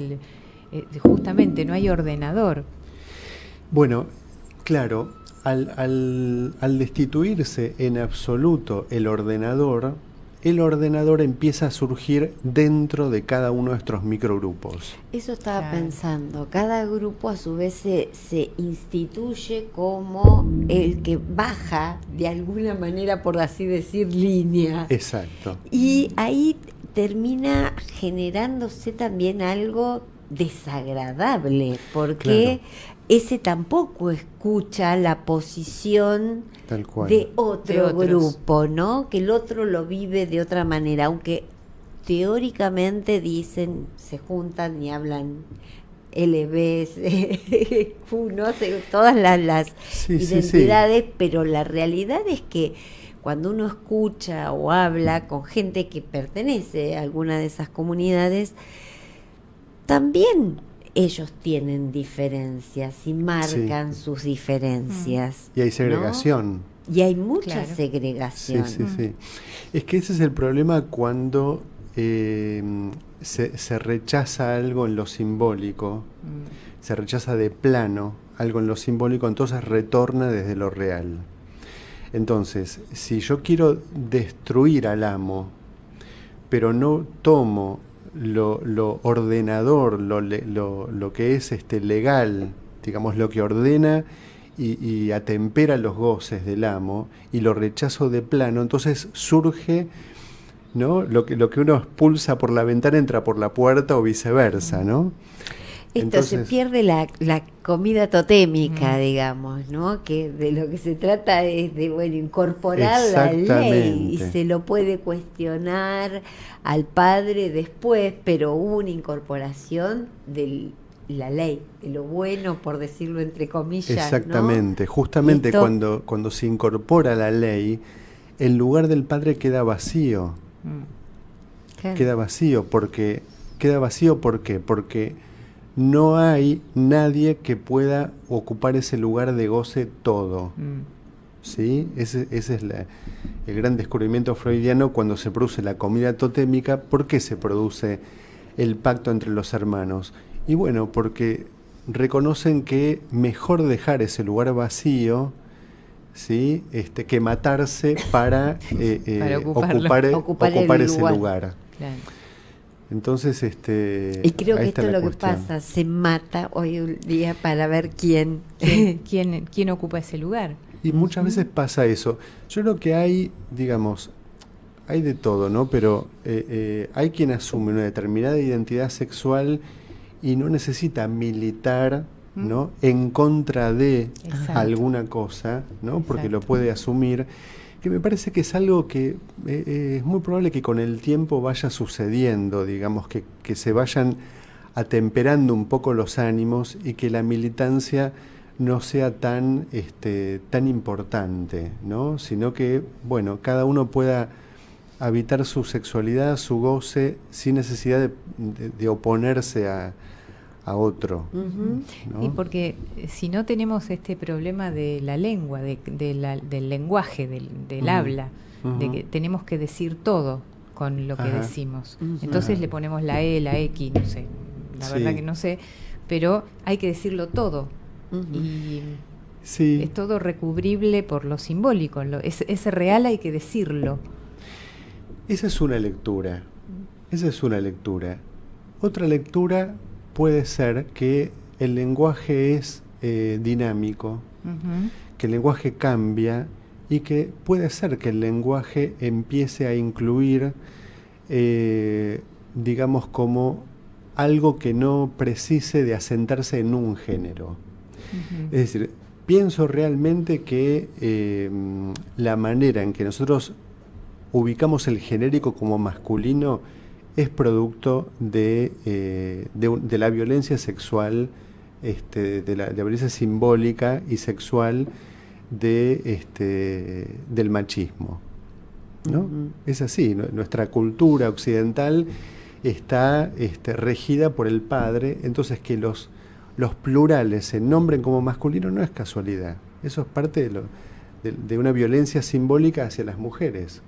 justamente no hay ordenador. Bueno, claro, al destituirse en absoluto el ordenador empieza a surgir dentro de cada uno de nuestros microgrupos. Eso estaba pensando. Cada grupo a su vez se instituye como el que baja de alguna manera, por así decir, línea. Exacto. Y ahí termina generándose también algo desagradable, porque ese tampoco escucha la posición tal cual de otro grupo, ¿no? Que el otro lo vive de otra manera, aunque teóricamente dicen, se juntan y hablan LBs, no sé, todas las identidades, pero la realidad es que cuando uno escucha o habla con gente que pertenece a alguna de esas comunidades, también ellos tienen diferencias y marcan sus diferencias. Y hay segregación. ¿No? Y hay mucha segregación. Sí. Es que ese es el problema cuando se rechaza algo en lo simbólico, se rechaza de plano algo en lo simbólico, entonces retorna desde lo real. Entonces, si yo quiero destruir al amo, pero no tomo lo ordenador, lo que es legal, digamos, lo que ordena y atempera los goces del amo, y lo rechazo de plano, entonces surge, ¿no? Lo que uno expulsa por la ventana entra por la puerta o viceversa, ¿no? Entonces, se pierde la comida totémica, digamos, ¿no? Que de lo que se trata es de, incorporar la ley, y se lo puede cuestionar al padre después, pero hubo una incorporación de la ley, de lo bueno, por decirlo entre comillas. Exactamente, ¿no? justamente cuando se incorpora la ley, el lugar del padre queda vacío. Claro. Queda vacío porque porque no hay nadie que pueda ocupar ese lugar de goce todo. ¿Sí? Ese es el gran descubrimiento freudiano cuando se produce la comida totémica. ¿Por qué se produce el pacto entre los hermanos? Y bueno, porque reconocen que mejor dejar ese lugar vacío, ¿sí? Que matarse para ocupar ese lugar. Claro. Entonces, y creo que esto es lo que pasa, se mata hoy un día para ver quién ocupa ese lugar. Y muchas veces pasa eso. Yo creo que hay, digamos, hay de todo, ¿no? Pero hay quien asume una determinada identidad sexual y no necesita militar, ¿no? En contra de alguna cosa, ¿no? Porque lo puede asumir. Que me parece que es algo que es muy probable que con el tiempo vaya sucediendo, digamos, que se vayan atemperando un poco los ánimos y que la militancia no sea tan importante, ¿no? Sino que, bueno, cada uno pueda habitar su sexualidad, su goce, sin necesidad de oponerse a otro. ¿No? Y porque si no tenemos este problema de la lengua, del lenguaje, del habla, de que tenemos que decir todo con lo que decimos. Entonces le ponemos la E, la X, no sé, la verdad que no sé, pero hay que decirlo todo. Y es todo recubrible por lo simbólico, es real, hay que decirlo. Esa es una lectura. Otra lectura puede ser que el lenguaje es dinámico, que el lenguaje cambia y que puede ser que el lenguaje empiece a incluir, digamos, como algo que no precise de asentarse en un género. Es decir, pienso realmente que la manera en que nosotros ubicamos el genérico como masculino es producto de la violencia sexual, de la violencia simbólica y sexual del machismo, ¿no? Es así, nuestra cultura occidental está regida por el padre, entonces que los plurales se nombren como masculino no es casualidad, eso es parte de una violencia simbólica hacia las mujeres,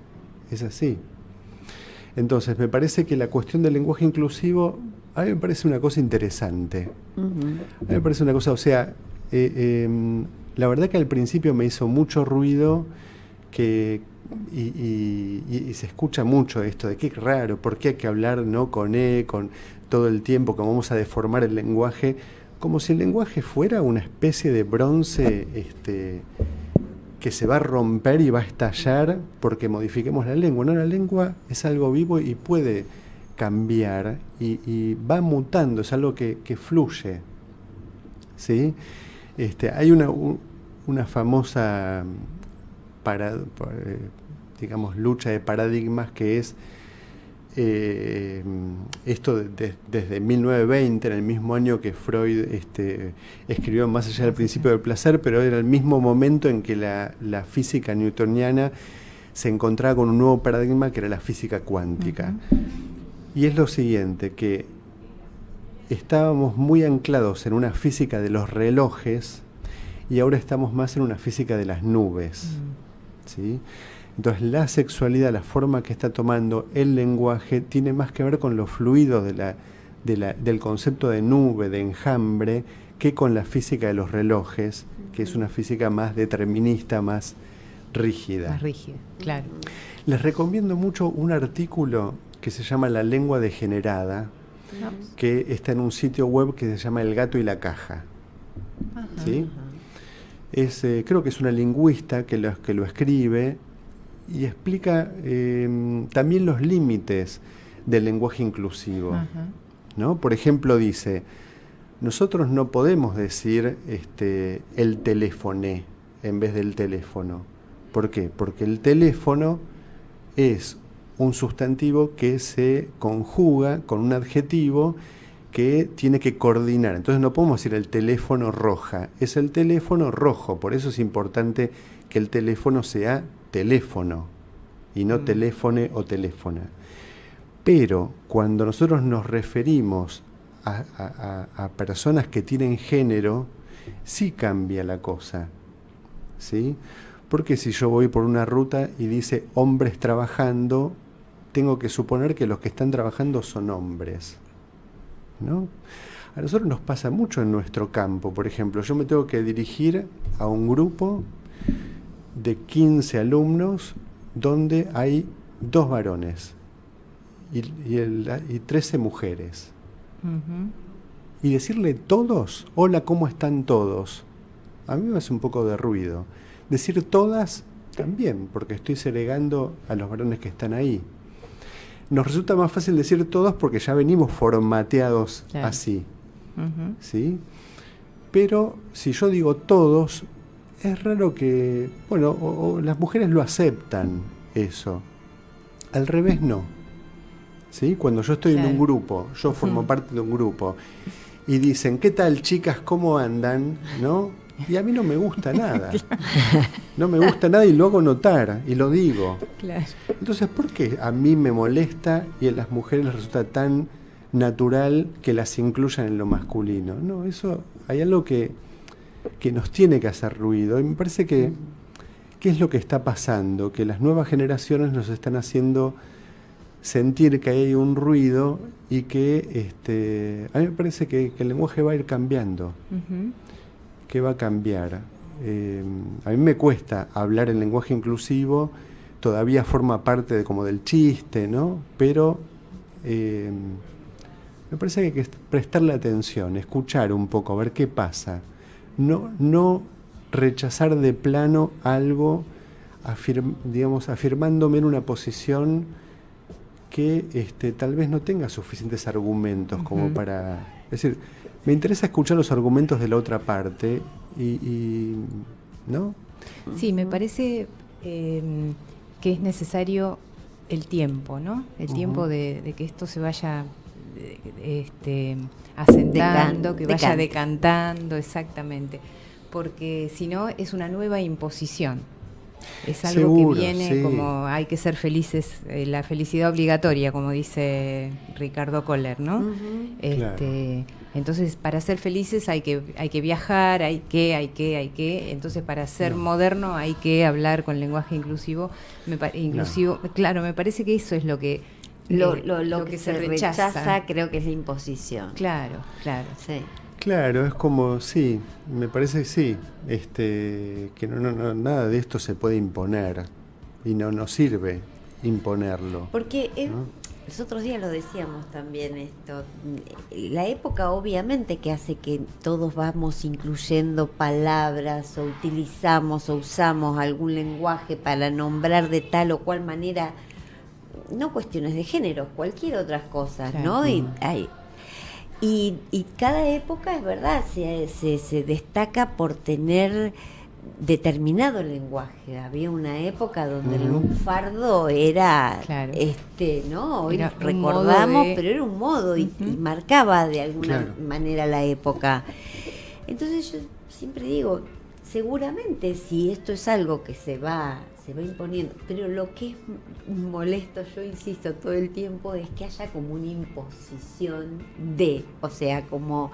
es así. Entonces me parece que la cuestión del lenguaje inclusivo a mí me parece una cosa interesante. A mí me parece una cosa, o sea, la verdad que al principio me hizo mucho ruido y se escucha mucho esto de qué raro, por qué hay que hablar no con todo el tiempo, que vamos a deformar el lenguaje, como si el lenguaje fuera una especie de bronce que se va a romper y va a estallar porque modifiquemos la lengua. No, la lengua es algo vivo y puede cambiar y va mutando, es algo que fluye, ¿sí? Hay una famosa digamos, lucha de paradigmas que es esto desde 1920, en el mismo año que Freud escribió Más allá del principio del placer, pero era el mismo momento en que la física newtoniana se encontraba con un nuevo paradigma que era la física cuántica. Y es lo siguiente, que estábamos muy anclados en una física de los relojes y ahora estamos más en una física de las nubes, ¿sí? Entonces la sexualidad, la forma que está tomando el lenguaje, tiene más que ver con lo fluido del concepto de nube, de enjambre, que con la física de los relojes, que es una física más determinista, más rígida. Más rígida, claro. Les recomiendo mucho un artículo que se llama La lengua degenerada, que está en un sitio web que se llama El gato y la caja. ¿Sí? Creo que es una lingüista que lo escribe y explica también los límites del lenguaje inclusivo, ¿no? Por ejemplo, dice, nosotros no podemos decir el teléfono en vez del teléfono. ¿Por qué? Porque el teléfono es un sustantivo que se conjuga con un adjetivo que tiene que coordinar. Entonces no podemos decir el teléfono roja, es el teléfono rojo. Por eso es importante que el teléfono sea teléfono y no teléfone o teléfona. Pero cuando nosotros nos referimos a personas que tienen género, sí cambia la cosa, ¿sí? Porque si yo voy por una ruta y dice hombres trabajando, tengo que suponer que los que están trabajando son hombres, ¿no? A nosotros nos pasa mucho en nuestro campo. Por ejemplo, yo me tengo que dirigir a un grupo de 15 alumnos donde hay 2 varones y 13 mujeres. Y decirle todos, hola, ¿cómo están todos? A mí me hace un poco de ruido. Decir todas también, porque estoy segregando a los varones que están ahí. Nos resulta más fácil decir todos porque ya venimos formateados así, ¿sí? Pero si yo digo todos, es raro que, bueno, o las mujeres lo aceptan eso. Al revés no, ¿sí? Cuando yo estoy en un grupo, yo formo parte de un grupo, y dicen, ¿qué tal, chicas? ¿Cómo andan? ¿No? Y a mí no me gusta nada. No me gusta nada y lo hago notar y lo digo. Claro. Entonces, ¿por qué a mí me molesta y a las mujeres les resulta tan natural que las incluyan en lo masculino? No, eso hay algo que nos tiene que hacer ruido. Y me parece que ¿qué es lo que está pasando? Que las nuevas generaciones nos están haciendo sentir que hay un ruido y que a mí me parece que el lenguaje va a ir cambiando. Que va a cambiar. A mí me cuesta hablar en lenguaje inclusivo, todavía forma parte como del chiste, ¿no? Pero me parece que hay que prestarle atención, escuchar un poco, a ver qué pasa. No rechazar de plano algo, afirmándome en una posición que tal vez no tenga suficientes argumentos como para... Es decir, me interesa escuchar los argumentos de la otra parte ¿no? Sí, me parece que es necesario el tiempo, ¿no? El tiempo de que esto se vaya asentando, que vaya decantando, exactamente. Porque si no, es una nueva imposición. Es algo Seguro, que viene sí. como hay que ser felices, la felicidad obligatoria, como dice Ricardo Kohler, ¿no? Claro. Entonces, para ser felices hay que viajar, hay que. Entonces, para ser moderno hay que hablar con lenguaje inclusivo. Claro, me parece que eso es lo que Lo que se rechaza creo que es la imposición. Claro. Sí. Claro, es como, sí, me parece que sí, que no, nada de esto se puede imponer y no sirve imponerlo. Porque ¿no? los otros días lo decíamos también esto, la época obviamente que hace que todos vamos incluyendo palabras o utilizamos o usamos algún lenguaje para nombrar de tal o cual manera, no cuestiones de género, cualquier otras cosas, Claro. ¿no? Y cada época, es verdad, se destaca por tener determinado lenguaje. Había una época donde el lunfardo era, Claro. ¿no? Hoy Era un recordamos, modo de... pero era un modo y marcaba de alguna Claro. manera la época. Entonces yo siempre digo, seguramente si esto es algo que se va imponiendo, pero lo que es molesto, yo insisto todo el tiempo, es que haya como una imposición o sea, como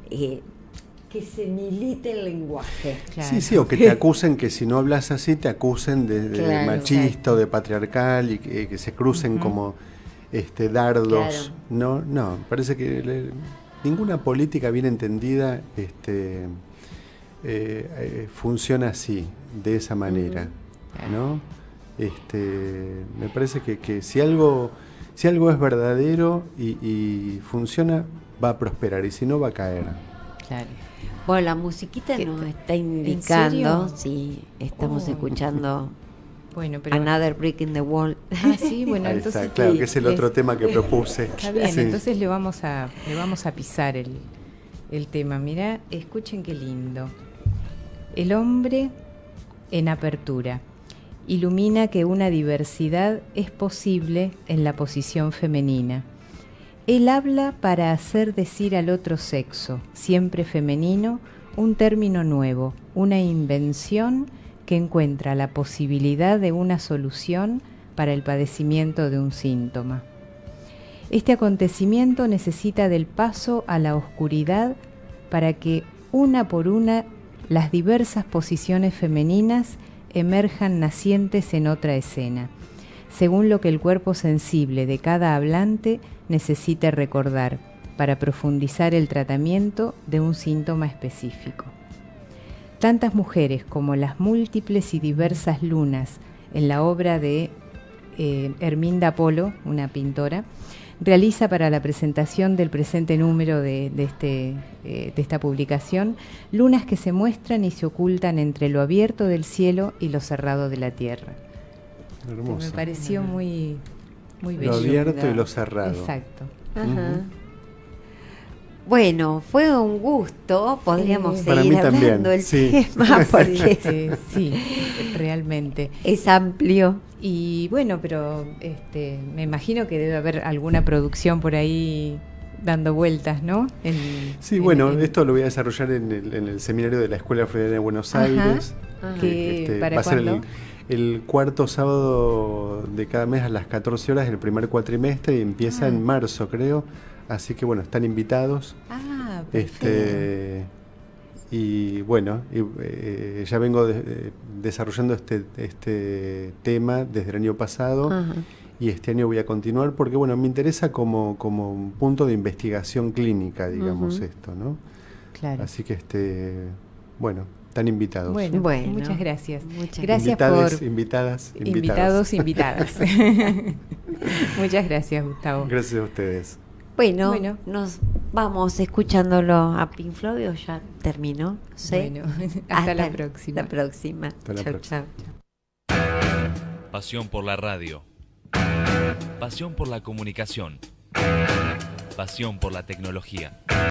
que se milite el lenguaje. Claro. Sí, o que te acusen, que si no hablas así te acusen de Claro, machista o de patriarcal y que se crucen como dardos. Claro. No, parece que ninguna política bien entendida funciona así, de esa manera, ¿no? Me parece que si algo es verdadero y funciona, va a prosperar, y si no, va a caer. Claro. Bueno, la musiquita ¿Qué? nos está ¿En indicando, serio? sí, estamos Oh. escuchando Bueno, pero... Another Brick in the Wall. Ah, sí, bueno, Ahí entonces... está, claro, que es el otro tema que propuse. Está bien, Sí. entonces le vamos a pisar el tema. Mirá, escuchen qué lindo. El hombre en apertura ilumina que una diversidad es posible en la posición femenina. Él habla para hacer decir al otro sexo, siempre femenino, un término nuevo, una invención que encuentra la posibilidad de una solución para el padecimiento de un síntoma. Este acontecimiento necesita del paso a la oscuridad para que, una por una, las diversas posiciones femeninas emerjan nacientes en otra escena, según lo que el cuerpo sensible de cada hablante necesite recordar para profundizar el tratamiento de un síntoma específico. Tantas mujeres como las múltiples y diversas lunas en la obra de Herminda Polo, una pintora, realiza para la presentación del presente número de esta publicación, lunas que se muestran y se ocultan entre lo abierto del cielo y lo cerrado de la tierra. Hermoso. Me pareció muy bello. Lo abierto y lo cerrado. Exacto. Ajá. Bueno, fue un gusto, podríamos Para seguir mí también, hablando del sí. tema porque Sí, realmente. es amplio. Y bueno, pero me imagino que debe haber alguna producción por ahí dando vueltas, ¿no? Sí, bueno, esto lo voy a desarrollar en el seminario de la Escuela Freudiana de Buenos Ajá. Aires. ¿Qué- para va a ser cuándo? el cuarto sábado de cada mes a las 14 horas del primer cuatrimestre y empieza en marzo, creo. Así que bueno, están invitados. Ah, perfecto. Y bueno, ya vengo desarrollando este tema desde el año pasado. Ajá. Y este año voy a continuar porque, bueno, me interesa como un punto de investigación clínica, digamos, esto, ¿no? Claro. Así que, bueno, están invitados. Bueno, Bueno. muchas gracias. Muchas Gracias Invitades, por invitadas. invitados, invitadas. Muchas gracias, Gustavo. Gracias a ustedes. Bueno, Bueno. nos vamos escuchándolo a Pink Floyd, o ya terminó. ¿Sí? Bueno, hasta la próxima. La próxima. Hasta la Chau, próxima. chau. Pasión por la radio. Pasión por la comunicación. Pasión por la tecnología.